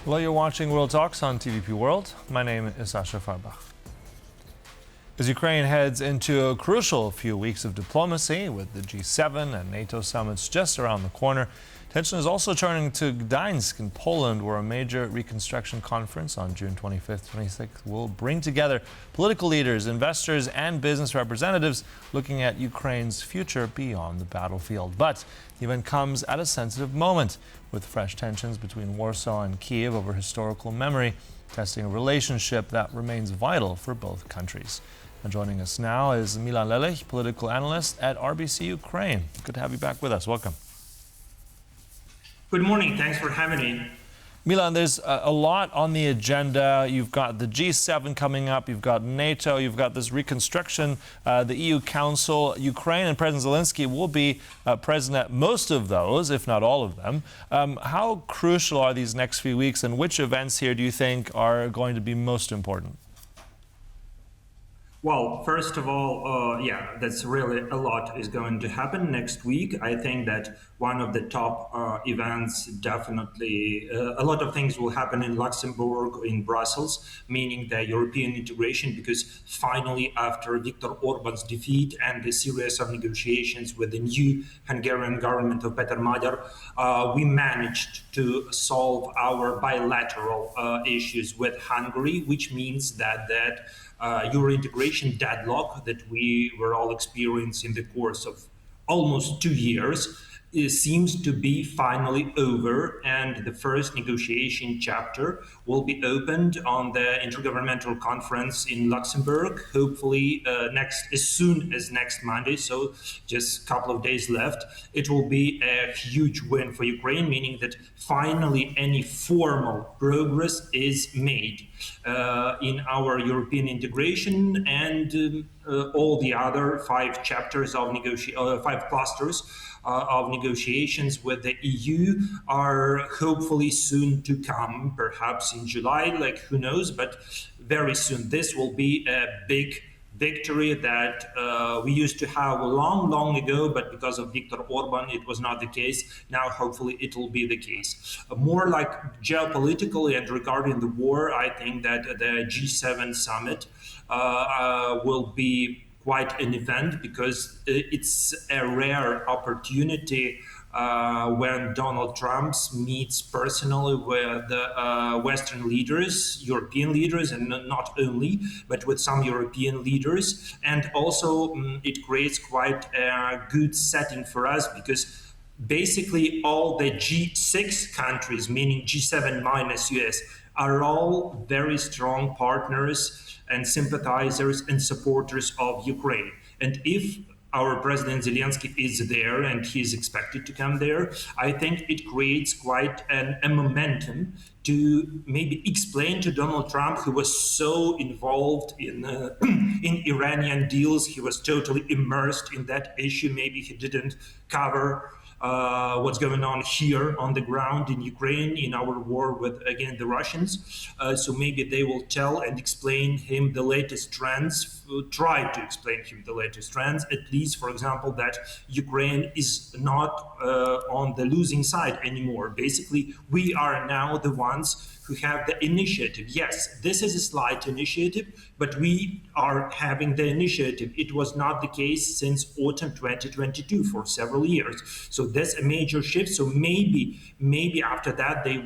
Hello, you're watching World Talks on TVP World. My name is Sasha Farbach. As Ukraine heads into a crucial few weeks of diplomacy with the G7 and NATO summits just around the corner, attention is also turning to Gdańsk in Poland, where a major Reconstruction conference on June 25th, 26th will bring together political leaders, investors, and business representatives looking at Ukraine's future beyond the battlefield. But the event comes at a sensitive moment, with fresh tensions between Warsaw and Kiev over historical memory, testing a relationship that remains vital for both countries. And joining us now is Milan Lelich, political analyst at RBC-UKRAINE. Good to have you back with us. Welcome. Good morning. Thanks for having me. Milan, there's a lot on the agenda. You've got the G7 coming up, you've got NATO, you've got this Reconstruction, the EU Council. Ukraine and President Zelensky will be present at most of those, if not all of them. How crucial are these next few weeks, and which events here do you think are going to be most important? Well, first of all, that's really a lot is going to happen next week. I think that one of the top events, definitely, a lot of things will happen in Luxembourg, in Brussels, meaning the European integration, because finally, after Viktor Orban's defeat and the series of negotiations with the new Hungarian government of Peter Magyar, we managed to solve our bilateral issues with Hungary, which means that Euro integration deadlock that we were all experiencing in the course of almost 2 years seems to be finally over, and the first negotiation chapter will be opened on the Intergovernmental Conference in Luxembourg, hopefully as soon as next Monday, so just a couple of days left. It will be a huge win for Ukraine, meaning that finally any formal progress is made in our European integration, and all the other 5 chapters of 5 clusters of negotiations with the EU are hopefully soon to come, perhaps in July, like who knows, but very soon. This will be a big victory that we used to have long ago, but because of Viktor Orban, it was not the case. Now, hopefully, it will be the case. More like geopolitically and regarding the war, I think that the G7 summit will be quite an event, because it's a rare opportunity when Donald Trump meets personally with Western leaders, European leaders, and not only, but with some European leaders. And also it creates quite a good setting for us, because basically all the G6 countries, meaning G7 minus US, are all very strong partners and sympathizers and supporters of Ukraine. And if our President Zelensky is there, and he is expected to come there, I think it creates quite a momentum to maybe explain to Donald Trump, who was so involved in Iranian deals, he was totally immersed in that issue. Maybe he didn't cover what's going on here on the ground in Ukraine in our war with, again, the Russians. So maybe they will tell and explain him the latest trends, try to explain him the latest trends, at least, for example, that Ukraine is not on the losing side anymore. Basically, we are now the ones who have the initiative. Yes, this is a slight initiative, but we are having the initiative. It was not the case since autumn 2022 for several years. So that's a major shift. So maybe after that they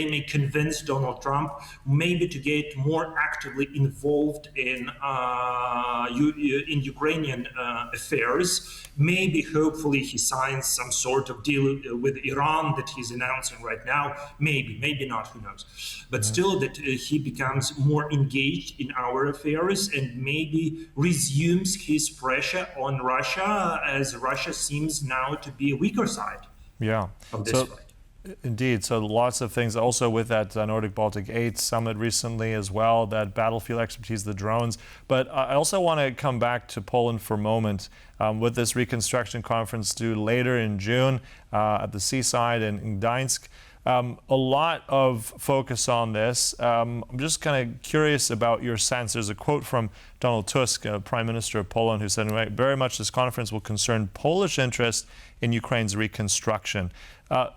may convince Donald Trump maybe to get more actively involved in Ukrainian affairs. Maybe, hopefully, he signs some sort of deal with Iran that he's announcing right now. Maybe not, who knows. But still that he becomes more engaged in our affairs and maybe resumes his pressure on Russia, as Russia seems now to be a weaker side of this fight. Indeed. So lots of things also with that Nordic-Baltic 8 summit recently as well, that battlefield expertise, the drones. But I also want to come back to Poland for a moment with this Reconstruction conference due later in June at the seaside in Gdańsk. A lot of focus on this. I'm just kind of curious about your sense. There's a quote from Donald Tusk, Prime Minister of Poland, who said, very much this conference will concern Polish interest in Ukraine's reconstruction.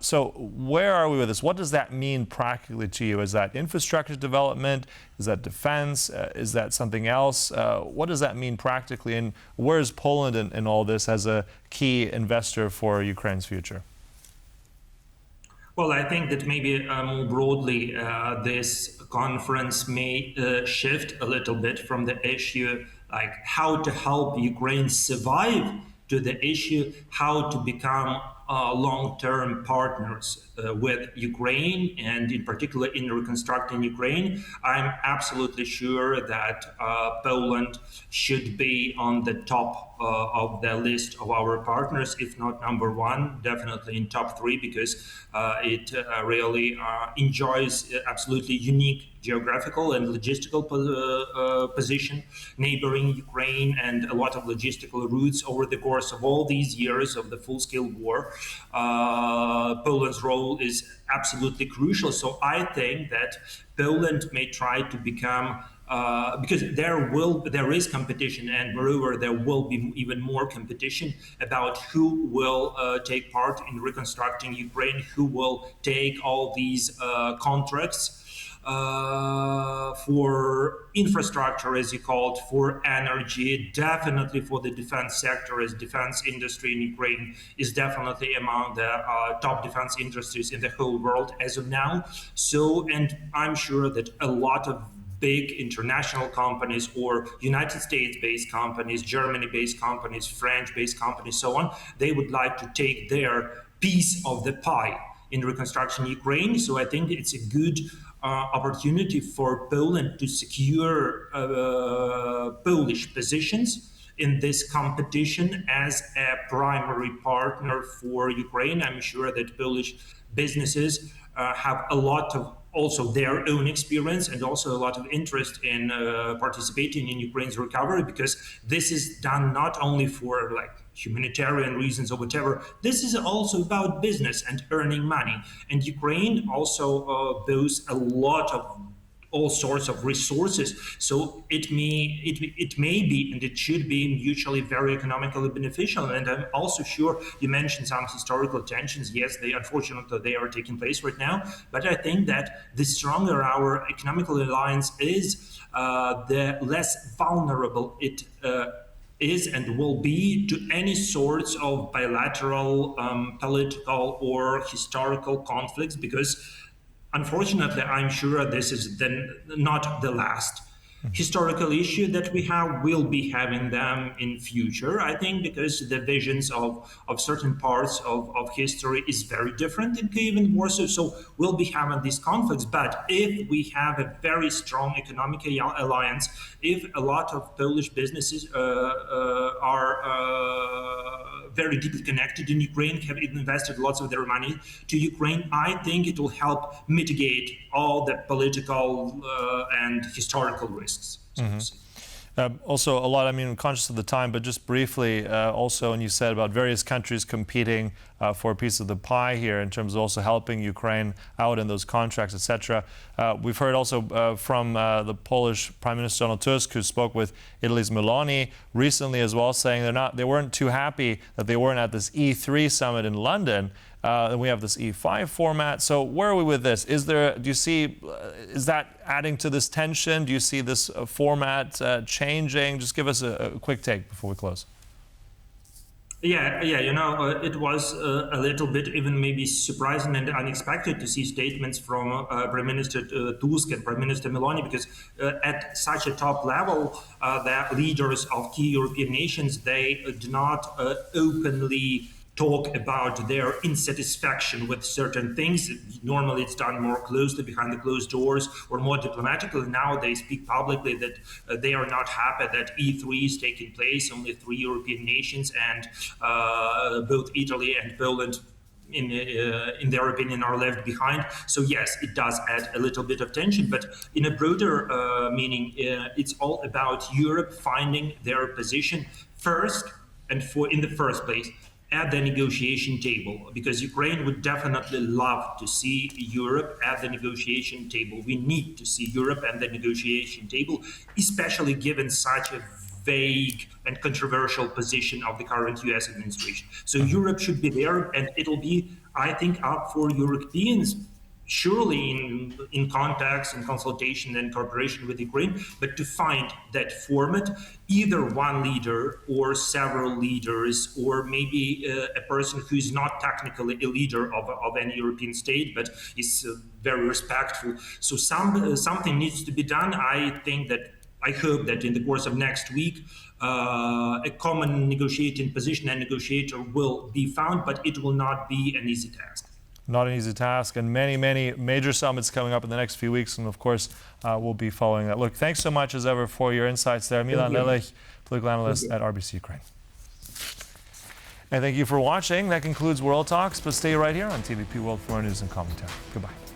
So where are we with this? What does that mean practically to you? Is that infrastructure development? Is that defense? Is that something else? What does that mean practically? And where is Poland in all this as a key investor for Ukraine's future? Well, I think that maybe more broadly, this conference may shift a little bit from the issue like how to help Ukraine survive to the issue how to become long-term partners with Ukraine, and in particular in reconstructing Ukraine. I'm absolutely sure that Poland should be on the top of the list of our partners, if not number one, definitely in top three, because it really enjoys absolutely unique geographical and logistical position, neighboring Ukraine, and a lot of logistical routes over the course of all these years of the full-scale war. Poland's role is absolutely crucial. So I think that Poland may try to become because there is competition, and moreover there will be even more competition about who will take part in reconstructing Ukraine, who will take all these contracts for infrastructure, as you called, for energy, definitely for the defense sector, as defense industry in Ukraine is definitely among the top defense industries in the whole world as of now. So, and I'm sure that a lot of big international companies or United States-based companies, Germany-based companies, French-based companies, so on, they would like to take their piece of the pie in reconstruction Ukraine. So I think it's a good opportunity for Poland to secure Polish positions in this competition as a primary partner for Ukraine. I'm sure that Polish businesses have a lot of also their own experience and also a lot of interest in participating in Ukraine's recovery, because this is done not only for like humanitarian reasons or whatever. This is also about business and earning money. And Ukraine also boasts a lot of all sorts of resources. So it may be and it should be mutually very economically beneficial. And I'm also sure you mentioned some historical tensions. Yes, unfortunately they are taking place right now. But I think that the stronger our economical alliance is, the less vulnerable it is and will be to any sorts of bilateral, political or historical conflicts, because unfortunately, I'm sure this is not the last historical issue that we have. We'll be having them in future, I think, because the visions of certain parts of history is very different in Kyiv and Warsaw. So we'll be having these conflicts. But if we have a very strong economic alliance, if a lot of Polish businesses are very deeply connected in Ukraine, have invested lots of their money to Ukraine, I think it will help mitigate all the political and historical risks. Also, a lot, I mean, I'm conscious of the time, but just briefly, also, and you said about various countries competing for a piece of the pie here in terms of also helping Ukraine out in those contracts, etc. We've heard also from the Polish Prime Minister Donald Tusk, who spoke with Italy's Meloni recently as well, saying they weren't too happy that they weren't at this E3 summit in London. Then we have this E5 format. So where are we with this? Is that adding to this tension? Do you see this format changing? Just give us a quick take before we close. Yeah, it was a little bit even maybe surprising and unexpected to see statements from Prime Minister Tusk and Prime Minister Meloni, because at such a top level, the leaders of key European nations, they do not openly talk about their insatisfaction with certain things. Normally it's done more closely behind the closed doors or more diplomatically. Now they speak publicly that they are not happy that E3 is taking place. Only 3 European nations and both Italy and Poland in their opinion are left behind. So yes, it does add a little bit of tension, but in a broader meaning, it's all about Europe finding their position first and in the first place at the negotiation table, because Ukraine would definitely love to see Europe at the negotiation table. We need to see Europe at the negotiation table, especially given such a vague and controversial position of the current US administration. So Europe should be there, and it'll be, I think, up for Europeans, surely in contacts and consultation and cooperation with Ukraine, but to find that format, either one leader or several leaders, or maybe a person who is not technically a leader of any European state, but is very respectful. So something needs to be done. I hope that in the course of next week, a common negotiating position and negotiator will be found, but it will not be an easy task. Not an easy task, and many, many major summits coming up in the next few weeks, and of course, we'll be following that. Look, thanks so much as ever for your insights there. Milan Lelich, political analyst at RBC Ukraine. And thank you for watching. That concludes World Talks, but stay right here on TVP World for more news and commentary. Goodbye.